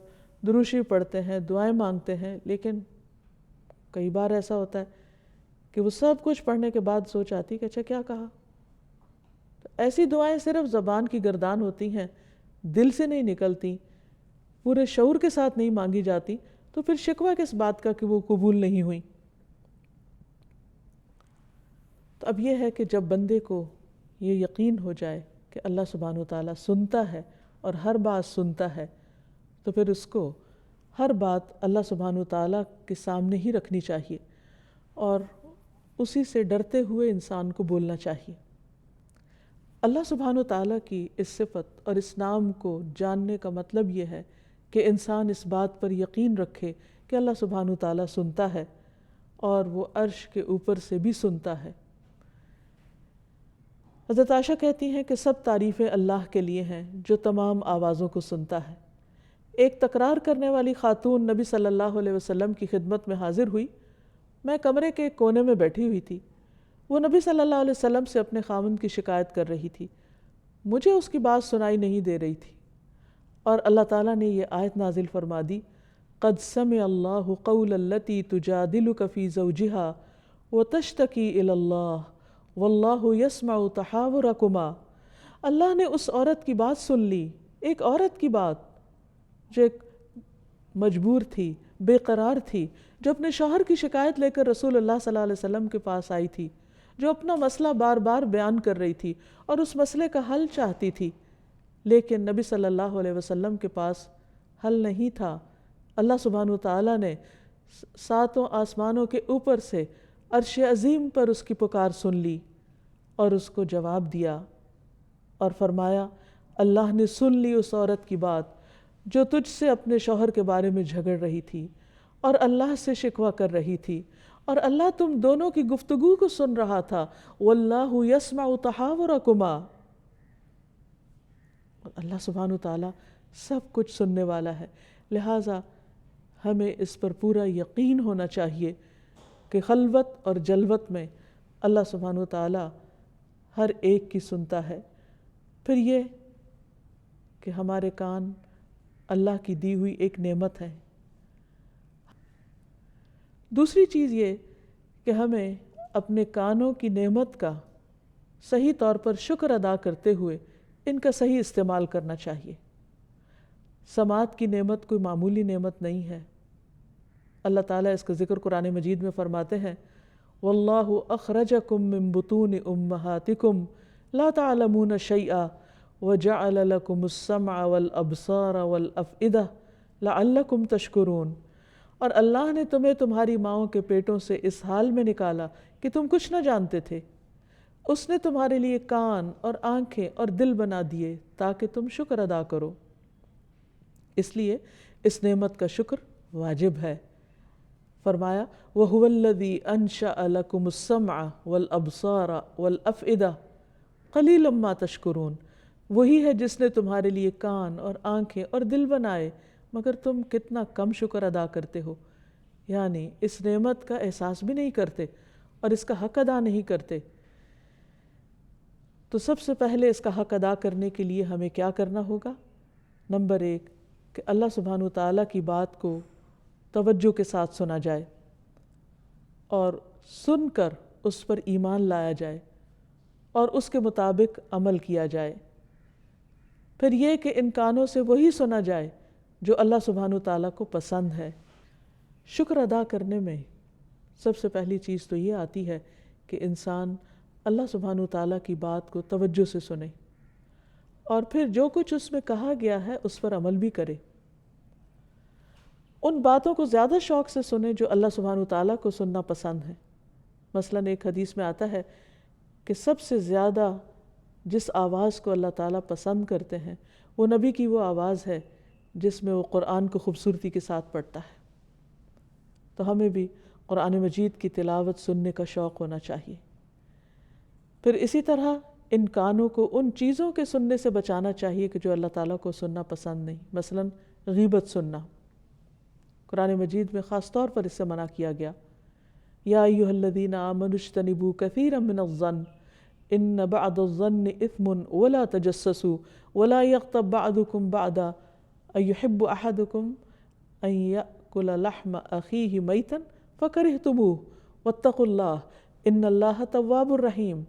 درود شریف پڑھتے ہیں، دعائیں مانگتے ہیں، لیکن کئی بار ایسا ہوتا ہے کہ وہ سب کچھ پڑھنے کے بعد سوچ آتی کہ اچھا کیا کہا۔ تو ایسی دعائیں صرف زبان کی گردان ہوتی ہیں، دل سے نہیں نکلتی، پورے شعور کے ساتھ نہیں مانگی جاتی، تو پھر شکوہ کس بات کا کہ وہ قبول نہیں ہوئی۔ تو اب یہ ہے کہ جب بندے کو یہ یقین ہو جائے کہ اللہ سبحانہ وتعالیٰ سنتا ہے اور ہر بات سنتا ہے، تو پھر اس کو ہر بات اللہ سبحانہ وتعالیٰ کے سامنے ہی رکھنی چاہیے اور اسی سے ڈرتے ہوئے انسان کو بولنا چاہیے۔ اللہ سبحانہ وتعالیٰ کی اس صفت اور اس نام کو جاننے کا مطلب یہ ہے کہ انسان اس بات پر یقین رکھے کہ اللہ سبحانہ وتعالیٰ سنتا ہے اور وہ عرش کے اوپر سے بھی سنتا ہے۔ حضرت عائشہ کہتی ہیں کہ سب تعریفیں اللہ کے لیے ہیں جو تمام آوازوں کو سنتا ہے۔ ایک تکرار کرنے والی خاتون نبی صلی اللہ علیہ وسلم کی خدمت میں حاضر ہوئی۔ میں کمرے کے ایک کونے میں بیٹھی ہوئی تھی۔ وہ نبی صلی اللہ علیہ وسلم سے اپنے خاوند کی شکایت کر رہی تھی۔ مجھے اس کی بات سنائی نہیں دے رہی تھی، اور اللہ تعالیٰ نے یہ آیت نازل فرما دی، قد سمع اللہ قول التی تجادلک فی زوجہا وتشتکی الی اللہ واللہ یسمع تحاورکما۔ اللہ نے اس عورت کی بات سن لی، ایک عورت کی بات جو ایک مجبور تھی، بے قرار تھی، جو اپنے شوہر کی شکایت لے کر رسول اللہ صلی اللہ علیہ وسلم کے پاس آئی تھی، جو اپنا مسئلہ بار بار بیان کر رہی تھی اور اس مسئلے کا حل چاہتی تھی، لیکن نبی صلی اللہ علیہ وسلم کے پاس حل نہیں تھا۔ اللہ سبحانہ وتعالیٰ نے ساتوں آسمانوں کے اوپر سے عرش عظیم پر اس کی پکار سن لی اور اس کو جواب دیا اور فرمایا، اللہ نے سن لی اس عورت کی بات جو تجھ سے اپنے شوہر کے بارے میں جھگڑ رہی تھی اور اللہ سے شکوہ کر رہی تھی، اور اللہ تم دونوں کی گفتگو کو سن رہا تھا، واللہ یسمع تحاورکما۔ اللہ سبحانہ وتعالیٰ سب کچھ سننے والا ہے، لہٰذا ہمیں اس پر پورا یقین ہونا چاہیے کہ خلوت اور جلوت میں اللہ سبحانہ وتعالیٰ ہر ایک کی سنتا ہے۔ پھر یہ کہ ہمارے کان اللہ کی دی ہوئی ایک نعمت ہے۔ دوسری چیز یہ کہ ہمیں اپنے کانوں کی نعمت کا صحیح طور پر شکر ادا کرتے ہوئے ان کا صحیح استعمال کرنا چاہیے۔ سماعت کی نعمت کوئی معمولی نعمت نہیں ہے۔ اللہ تعالیٰ اس کا ذکر قرآن مجید میں فرماتے ہیں، وَاللَّهُ أَخْرَجَكُم مِّن بُطُونِ أُمَّهَاتِكُمْ لَا تَعْلَمُونَ شَيْئًا وَجَعَلَ لَكُمُ السَّمْعَ وَالْأَبْصَارَ وَالْأَفْئِدَةَ لَعَلَّكُمْ تَشْكُرُونَ۔ اور اللہ نے تمہیں تمہاری ماؤں کے پیٹوں سے اس حال میں نکالا کہ تم کچھ نہ جانتے تھے۔ اس نے تمہارے لیے کان اور آنکھیں اور دل بنا دیے تاکہ تم شکر ادا کرو۔ اس لیے اس نعمت کا شکر واجب ہے۔ فرمایا، وَهُوَ الَّذِي أَنشَأَ لَكُمُ السَّمْعَ وَالْأَبْصَارَ وَالْأَفْئِدَةَ قَلِيلًا مَا تَشْكُرُونَ۔ وہی ہے جس نے تمہارے لیے کان اور آنکھیں اور دل بنائے، مگر تم کتنا کم شکر ادا کرتے ہو۔ یعنی اس نعمت کا احساس بھی نہیں کرتے اور اس کا حق ادا نہیں کرتے۔ تو سب سے پہلے اس کا حق ادا کرنے کے لیے ہمیں کیا کرنا ہوگا؟ نمبر 1 کہ اللہ سبحانہ وتعالیٰ کی بات کو توجہ کے ساتھ سنا جائے اور سن کر اس پر ایمان لایا جائے اور اس کے مطابق عمل کیا جائے۔ پھر یہ کہ ان کانوں سے وہی سنا جائے جو اللہ سبحانہ وتعالیٰ کو پسند ہے۔ شکر ادا کرنے میں سب سے پہلی چیز تو یہ آتی ہے کہ انسان اللہ سبحانہ تعالیٰ کی بات کو توجہ سے سنے اور پھر جو کچھ اس میں کہا گیا ہے اس پر عمل بھی کرے. ان باتوں کو زیادہ شوق سے سنے جو اللہ سبحانہ تعالیٰ کو سننا پسند ہے. مثلاً ایک حدیث میں آتا ہے کہ سب سے زیادہ جس آواز کو اللہ تعالیٰ پسند کرتے ہیں وہ نبی کی وہ آواز ہے جس میں وہ قرآن کو خوبصورتی کے ساتھ پڑھتا ہے. تو ہمیں بھی قرآن مجید کی تلاوت سننے کا شوق ہونا چاہیے. پھر اسی طرح ان کانوں کو ان چیزوں کے سننے سے بچانا چاہیے کہ جو اللہ تعالیٰ کو سننا پسند نہیں. مثلاً غیبت سننا قرآن مجید میں خاص طور پر اس سے منع کیا گیا. یا ایھا الذین آمنوا اجتنبوا کثیرا من الظن ان بعض الظن اثم ولا تجسسوا ولا یغتب بعضکم بعضا ایحب احدکم ان یأکل لحم اخیہ میتا فکرہتموہ واتقوا اللہ ان اللہ تواب الرحیم.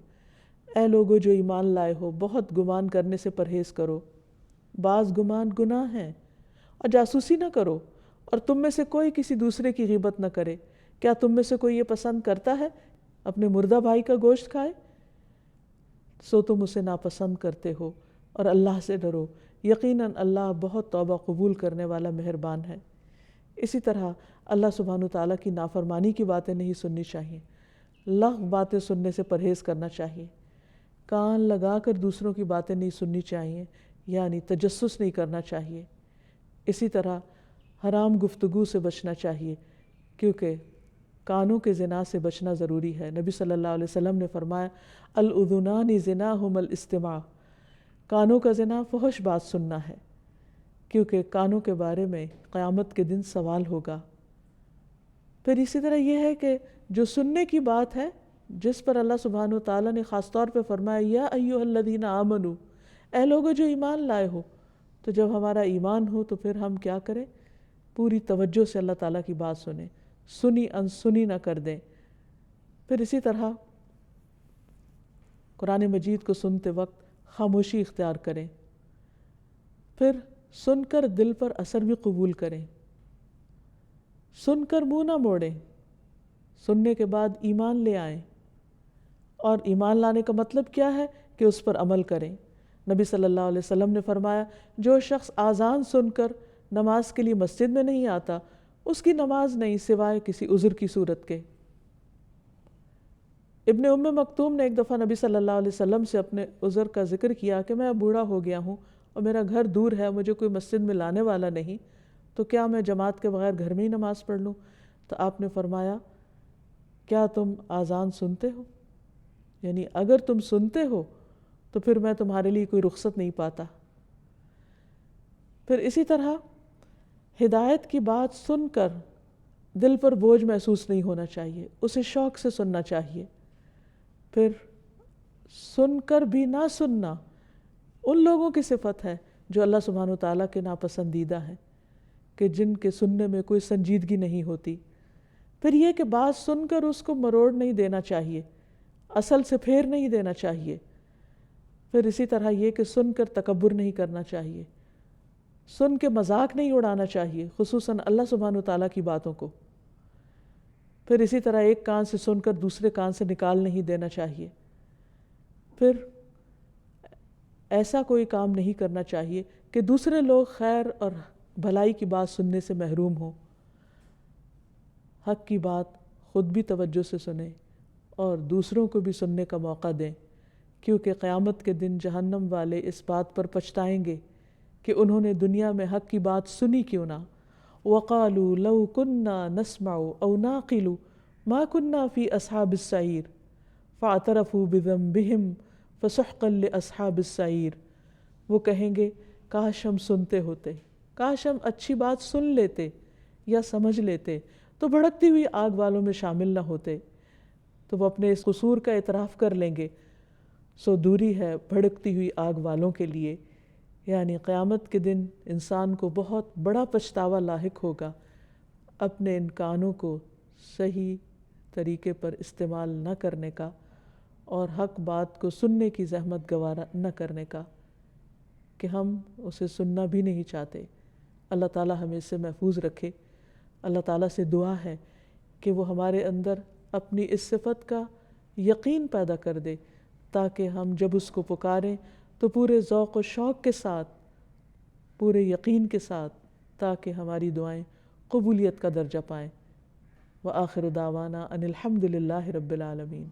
اے لوگو جو ایمان لائے ہو بہت گمان کرنے سے پرہیز کرو. بعض گمان گناہ ہیں. اور جاسوسی نہ کرو اور تم میں سے کوئی کسی دوسرے کی غیبت نہ کرے. کیا تم میں سے کوئی یہ پسند کرتا ہے اپنے مردہ بھائی کا گوشت کھائے؟ سو تم اسے ناپسند کرتے ہو. اور اللہ سے ڈرو یقیناً اللہ بہت توبہ قبول کرنے والا مہربان ہے. اسی طرح اللہ سبحانہ تعالیٰ کی نافرمانی کی باتیں نہیں سننی چاہیے. لغو باتیں سننے سے پرہیز کرنا چاہیے. کان لگا کر دوسروں کی باتیں نہیں سننی چاہیے یعنی تجسس نہیں کرنا چاہیے. اسی طرح حرام گفتگو سے بچنا چاہیے کیونکہ کانوں کے زنا سے بچنا ضروری ہے. نبی صلی اللہ علیہ وسلم نے فرمایا الاذنان زناہم الاستماع. کانوں کا زنا فحش بات سننا ہے کیونکہ کانوں کے بارے میں قیامت کے دن سوال ہوگا. پھر اسی طرح یہ ہے کہ جو سننے کی بات ہے جس پر اللہ سبحانہ تعالیٰ نے خاص طور پہ فرمایا یا ایھا الذین آمنوا اے لوگو جو ایمان لائے ہو. تو جب ہمارا ایمان ہو تو پھر ہم کیا کریں؟ پوری توجہ سے اللہ تعالیٰ کی بات سنیں. سنی انسنی نہ کر دیں. پھر اسی طرح قرآن مجید کو سنتے وقت خاموشی اختیار کریں. پھر سن کر دل پر اثر بھی قبول کریں. سن کر منہ نہ موڑیں. سننے کے بعد ایمان لے آئیں. اور ایمان لانے کا مطلب کیا ہے کہ اس پر عمل کریں. نبی صلی اللہ علیہ وسلم نے فرمایا جو شخص آذان سن کر نماز کے لیے مسجد میں نہیں آتا اس کی نماز نہیں سوائے کسی عذر کی صورت کے. ابن ام مکتوم نے ایک دفعہ نبی صلی اللہ علیہ وسلم سے اپنے عذر کا ذکر کیا کہ میں اب بوڑھا ہو گیا ہوں اور میرا گھر دور ہے, مجھے کوئی مسجد میں لانے والا نہیں, تو کیا میں جماعت کے بغیر گھر میں ہی نماز پڑھ لوں؟ تو آپ نے فرمایا کیا تم آذان سنتے ہو؟ یعنی اگر تم سنتے ہو تو پھر میں تمہارے لیے کوئی رخصت نہیں پاتا. پھر اسی طرح ہدایت کی بات سن کر دل پر بوجھ محسوس نہیں ہونا چاہیے, اسے شوق سے سننا چاہیے. پھر سن کر بھی نہ سننا ان لوگوں کی صفت ہے جو اللہ سبحانہ تعالیٰ کے ناپسندیدہ ہیں کہ جن کے سننے میں کوئی سنجیدگی نہیں ہوتی. پھر یہ کہ بات سن کر اس کو مروڑ نہیں دینا چاہیے, اصل سے پھیر نہیں دینا چاہیے. پھر اسی طرح یہ کہ سن کر تکبر نہیں کرنا چاہیے, سن کے مذاق نہیں اڑانا چاہیے, خصوصاً اللہ سبحانہ تعالیٰ کی باتوں کو. پھر اسی طرح ایک کان سے سن کر دوسرے کان سے نکال نہیں دینا چاہیے. پھر ایسا کوئی کام نہیں کرنا چاہیے کہ دوسرے لوگ خیر اور بھلائی کی بات سننے سے محروم ہوں. حق کی بات خود بھی توجہ سے سنیں اور دوسروں کو بھی سننے کا موقع دیں, کیونکہ قیامت کے دن جہنم والے اس بات پر پچھتائیں گے کہ انہوں نے دنیا میں حق کی بات سنی کیوں نہ. وَقَالُوا لَوْ كُنَّا نَسْمَعُ أَوْ نَعْقِلُ مَا كُنَّا فِي أَصْحَابِ السَّعِيرِ فَاعْتَرَفُوا بِذَنبِهِمْ فَسُحْقًا لِأَصْحَابِ السَّعِيرِ. وہ کہیں گے کاش ہم سنتے ہوتے, کاش ہم اچھی بات سن لیتے یا سمجھ لیتے تو بھڑکتی ہوئی آگ والوں میں شامل نہ ہوتے. تو وہ اپنے اس قصور کا اعتراف کر لیں گے. سو دوری ہے بھڑکتی ہوئی آگ والوں کے لیے, یعنی قیامت کے دن انسان کو بہت بڑا پچھتاوا لاحق ہوگا اپنے ان کانوں کو صحیح طریقے پر استعمال نہ کرنے کا اور حق بات کو سننے کی زحمت گوارا نہ کرنے کا, کہ ہم اسے سننا بھی نہیں چاہتے. اللہ تعالی ہمیں اس سے محفوظ رکھے. اللہ تعالیٰ سے دعا ہے کہ وہ ہمارے اندر اپنی اس صفت کا یقین پیدا کر دے، تاکہ ہم جب اس کو پکاریں تو پورے ذوق و شوق کے ساتھ، پورے یقین کے ساتھ، تاکہ ہماری دعائیں قبولیت کا درجہ پائیں۔ وآخر دعوانا ان الحمد للہ رب العالمین۔